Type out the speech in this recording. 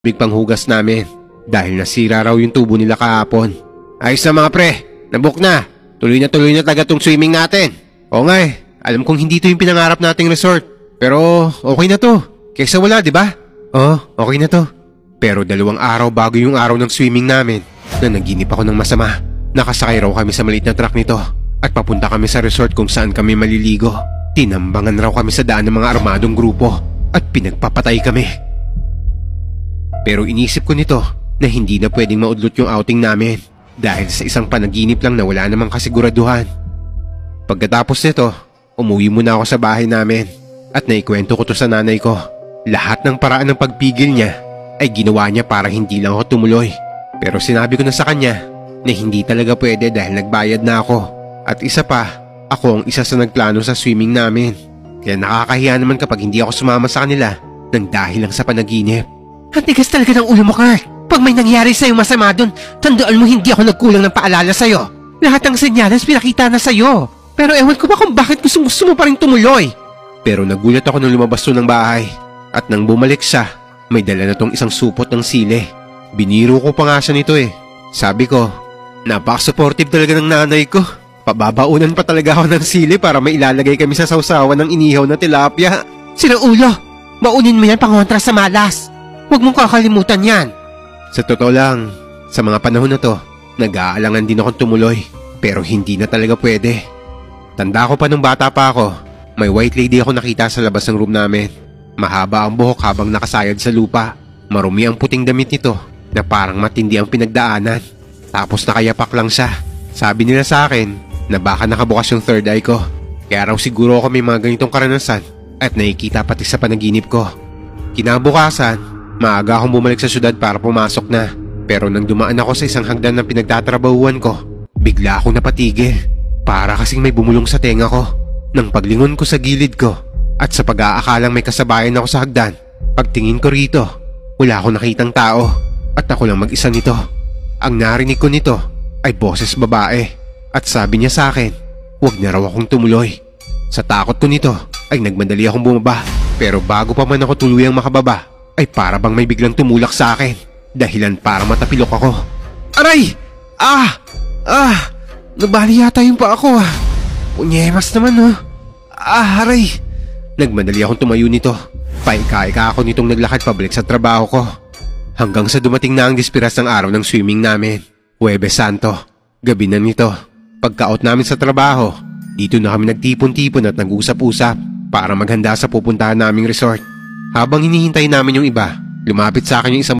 tubig panghugas namin dahil nasira raw yung tubo nila kahapon. Ayos na mga pre, nabook na. Tuloy na talaga tong swimming natin. Oo nga alam kong hindi to yung pinangarap nating resort. Pero okay na to, kaysa wala diba? Oo, okay na to. Pero 2 araw bago yung araw ng swimming namin, na naginip ako ng masama. Nakasakay raw kami sa maliit na truck nito at papunta kami sa resort kung saan kami maliligo. Tinambangan raw kami sa daan ng mga armadong grupo at pinagpapatay kami. Pero inisip ko nito na hindi na pwedeng maudlot yung outing namin dahil sa isang panaginip lang na wala namang kasiguraduhan. Pagkatapos nito, umuwi muna ako sa bahay namin at naikwento ko to sa nanay ko. Lahat ng paraan ng pagpigil niya ay ginawa niya para hindi lang ako tumuloy. Pero sinabi ko na sa kanya na hindi talaga pwede dahil nagbayad na ako. At isa pa, ako ang isa sa nagplano sa swimming namin. Kaya nakakahiya naman kapag hindi ako sumama sa kanila nang dahil lang sa panaginip. Ang tigas talaga ng ulo mo, Kurt. Pag may nangyari sa'yo masama dun, tandaan mo hindi ako nagkulang ng paalala sa'yo. Lahat ng senyales pinakita na sa'yo. Pero ewan ko ba kung bakit gusto mo pa rin tumuloy. Pero nagulat ako nung lumabas to ng bahay. At nang bumalik siya, may dala na tong isang supot ng sili. Biniro ko pa nga siya nito Sabi ko, napaka-supportive talaga ng nanay ko. Pababaunan pa talaga ako ng sili para mailalagay kami sa sausawan ng inihaw na tilapia. Sirang ulo, maunin mo yan pangontra sa malas. Huwag mong kakalimutan yan. Sa totoo lang, sa mga panahon na to, nag-aalangan din akong tumuloy. Pero hindi na talaga pwede. Tanda ko pa nung bata pa ako, may white lady ako nakita sa labas ng room namin. Mahaba ang buhok habang nakasayad sa lupa. Marumi ang puting damit nito na parang matindi ang pinagdaanan. Tapos nakayapak lang siya. Sabi nila sa akin na baka nakabukas yung third eye ko. Kaya raw siguro ako may mga ganitong karanasan at nakikita pati sa panaginip ko. Kinabukasan, maaga akong bumalik sa syudad para pumasok na. Pero nang dumaan ako sa isang hagdan ng pinagtatrabahuan ko, bigla akong napatigil. Para kasing may bumulong sa tenga ko. Nang paglingon ko sa gilid ko at sa pag-aakalang may kasabayan ako sa hagdan, pagtingin ko rito, wala akong nakitang tao at ako lang mag-isa nito. Ang narinig ko nito ay boses babae at sabi niya sa akin, huwag na raw akong tumuloy. Sa takot ko nito ay nagmadali akong bumaba, pero bago pa man ako tuluyang makababa ay para bang may biglang tumulak sa akin, dahilan para matapilok ako. Aray! Nabali yata yung pa ako Punyemas naman Aray! Nagmadali akong tumayo nito. Paika-ika ako nitong naglakad pabalik sa trabaho ko. Hanggang sa dumating na ang dispiras ng araw ng swimming namin. Huwebes Santo. Gabi na nito. Pagka-out namin sa trabaho, dito na kami nagtipon-tipon at nag-usap-usap para maghanda sa pupuntahan naming resort. Habang hinihintay namin yung iba, lumapit sa akin yung isang